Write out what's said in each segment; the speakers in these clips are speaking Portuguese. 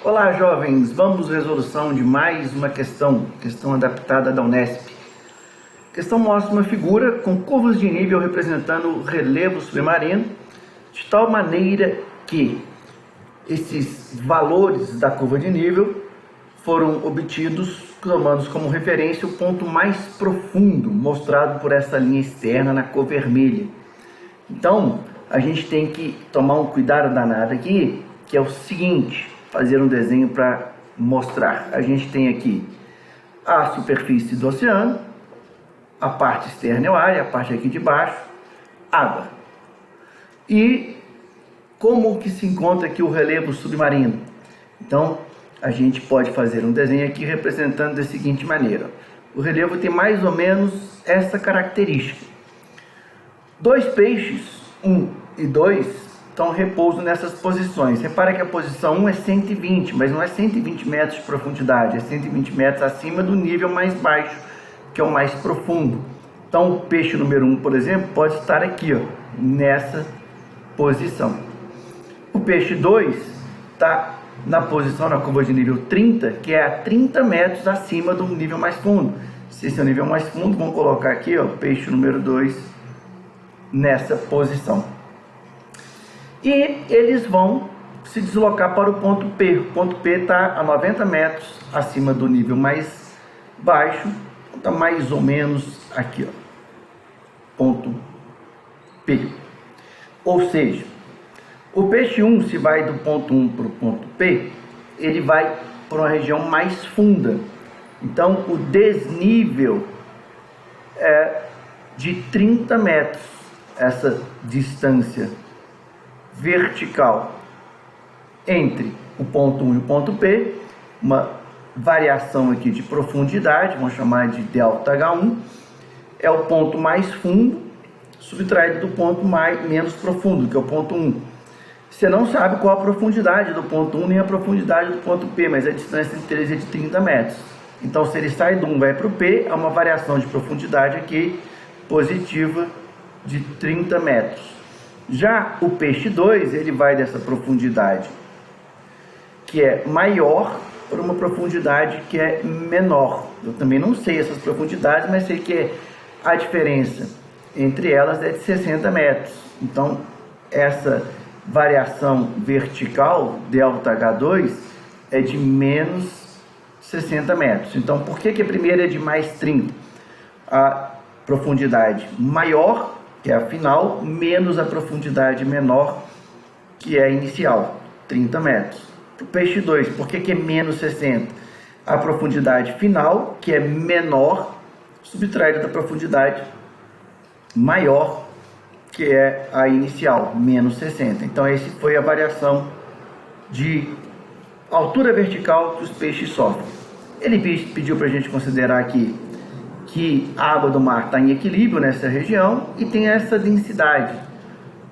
Olá, jovens! Vamos à resolução de mais uma questão adaptada da Unesp. A questão mostra uma figura com curvas de nível representando o relevo submarino, de tal maneira que esses valores da curva de nível foram obtidos tomando como referência o ponto mais profundo, mostrado por essa linha externa na cor vermelha. Então, a gente tem que tomar um cuidado danado aqui, que é o seguinte: fazer um desenho para mostrar. A gente tem aqui a superfície do oceano, a parte externa é o ar, e a parte aqui de baixo, água. E como que se encontra aqui o relevo submarino? Então, a gente pode fazer um desenho aqui representando da seguinte maneira. O relevo tem mais ou menos essa característica. Dois peixes, 1 e 2, estão repouso nessas posições. Repara que a posição 1 é 120, mas não é 120 metros de profundidade, é 120 metros acima do nível mais baixo, que é o mais profundo. Então, o peixe número 1, por exemplo, pode estar aqui, ó, nessa posição. O peixe 2 está na posição, na curva de nível 30, que é a 30 metros acima do nível mais fundo. Se esse é o nível mais fundo, vamos colocar aqui, ó, peixe número 2 nessa posição. E eles vão se deslocar para o ponto P. O ponto P está a 90 metros acima do nível mais baixo, está mais ou menos aqui, ó, ponto P. Ou seja, o peixe 1, se vai do ponto 1 para o ponto P, ele vai para uma região mais funda. Então, o desnível é de 30 metros, essa distância vertical entre o ponto 1 e o ponto P, uma variação aqui de profundidade, vamos chamar de ΔH1, é o ponto mais fundo, subtraído do ponto menos profundo, que é o ponto 1. Você não sabe qual a profundidade do ponto 1 nem a profundidade do ponto P, mas a distância entre eles é de 30 metros. Então, se ele sai do 1 e vai para o P, há uma variação de profundidade aqui positiva de 30 metros. Já o peixe 2, ele vai dessa profundidade que é maior para uma profundidade que é menor. Eu também não sei essas profundidades, mas sei que a diferença entre elas é de 60 metros. Então, essa variação vertical, ΔH2, é de menos 60 metros. Então, por que a primeira é de mais 30? A profundidade maior, que é a final, menos a profundidade menor, que é a inicial, 30 metros. O peixe 2, por que é menos 60? A profundidade final, que é menor, subtraída da profundidade maior, que é a inicial, menos 60. Então, essa foi a variação de altura vertical que os peixes sofrem. Ele pediu para a gente considerar aqui que a água do mar está em equilíbrio nessa região e tem essa densidade,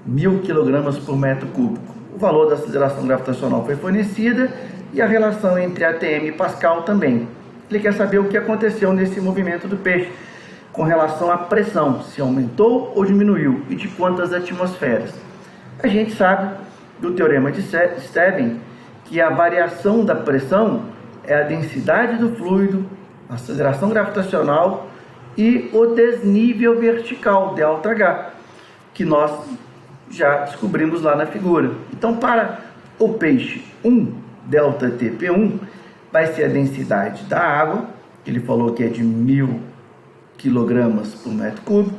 1000 kg por metro cúbico. O valor da aceleração gravitacional foi fornecida e a relação entre ATM e Pascal também. Ele quer saber o que aconteceu nesse movimento do peixe com relação à pressão, se aumentou ou diminuiu e de quantas atmosferas. A gente sabe do teorema de Stevens que a variação da pressão é a densidade do fluido, a aceleração gravitacional e o desnível vertical, ΔH, que nós já descobrimos lá na figura. Então, para o peixe 1, ΔTP1, vai ser a densidade da água, que ele falou que é de 1000 kg por metro cúbico,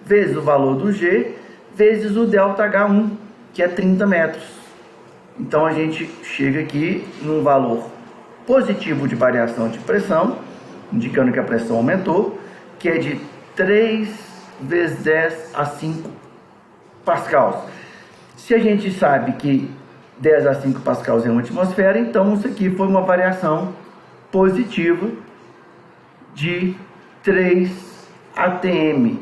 vezes o valor do G, vezes o ΔH1, que é 30 metros. Então, a gente chega aqui num valor positivo de variação de pressão, indicando que a pressão aumentou, que é de 3 vezes 10 a 5 pascals. Se a gente sabe que 10 a 5 pascals é uma atmosfera, então isso aqui foi uma variação positiva de 3 ATM.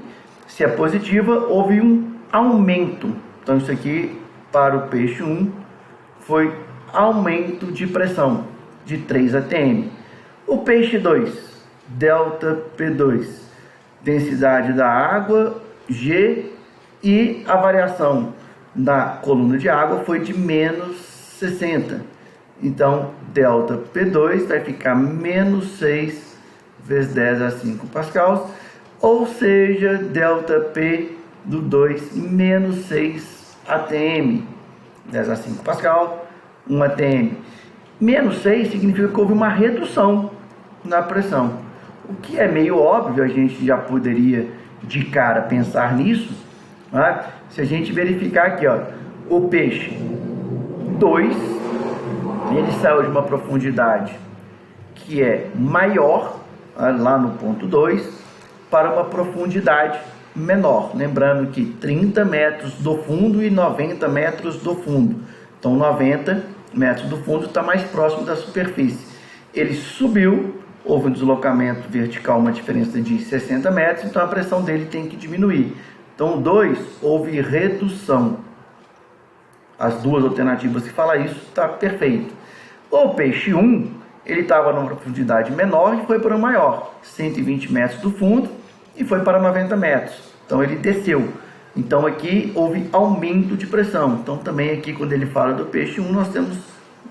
Se é positiva, houve um aumento. Então isso aqui para o peixe 1 foi aumento de pressão de 3 ATM. O peixe 2, ΔP2, densidade da água, G, e a variação da coluna de água foi de menos 60. Então, delta P2 vai ficar menos 6 vezes 10 a 5 pascals, ou seja, delta P do 2 menos 6 atm, 10 a 5 pascal, 1 atm. Menos 6 significa que houve uma redução na pressão. O que é meio óbvio, a gente já poderia de cara pensar nisso, né? Se a gente verificar aqui, ó, o peixe 2, ele saiu de uma profundidade que é maior, lá no ponto 2, para uma profundidade menor. Lembrando que 30 metros do fundo e 90 metros do fundo. Então, 90 metros do fundo está mais próximo da superfície. Ele subiu, houve um deslocamento vertical, uma diferença de 60 metros, então a pressão dele tem que diminuir. Então, 2, houve redução. As duas alternativas que falam isso, está perfeito. O peixe 1, ele estava numa profundidade menor e foi para o maior, 120 metros do fundo, e foi para 90 metros. Então, ele desceu. Então, aqui houve aumento de pressão. Então, também aqui, quando ele fala do peixe 1, nós temos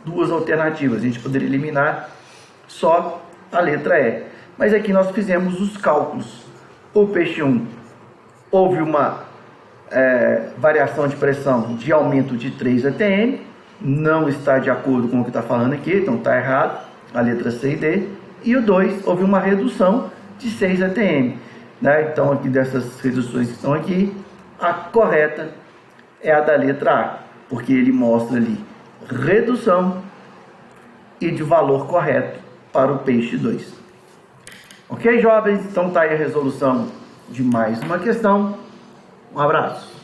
duas alternativas. A gente poderia eliminar só a letra E. Mas aqui nós fizemos os cálculos. O peixe 1, houve uma variação de pressão de aumento de 3 atm, não está de acordo com o que está falando aqui, então está errado, a letra C e D. E o 2, houve uma redução de 6 atm. Né? Então, aqui dessas reduções que estão aqui, a correta é a da letra A, porque ele mostra ali redução e de valor correto para o peixe 2. Ok, jovens? Então tá aí a resolução de mais uma questão. Um abraço.